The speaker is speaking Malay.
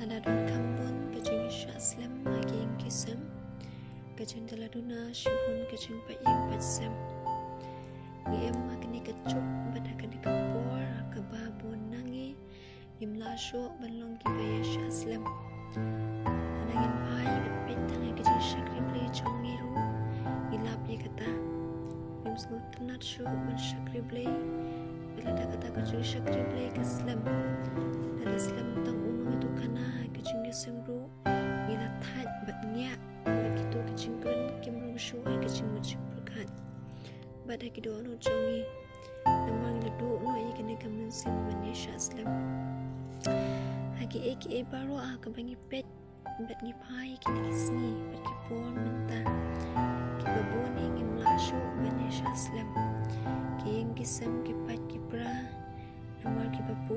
Haladun kambun kajing syaslam maging kisam kajing daladuna shibun kajing paying patsam ngiem agni kacuk badagani kapor kababon nangi imlasyo banlong gibaya syaslam anangin pai betpetang kajing syakrible chongiru ilapi kata bimsnu tanat syu ban syakrible belada kata kajing syakrible kaslam dan Islam tang unung itu kana kajing semru ila that batnya begitu kajing kren kimru syuai kajing mucik berkat bada kido no jongi namang ledu no ikene kamen sim manisha Islam hagi eki baro kabangi pet bat ni pai kini kisni berkipon mentah kibaboni ngimlashu manisha Islam kiyeng kisam kipat kibra namar kibabu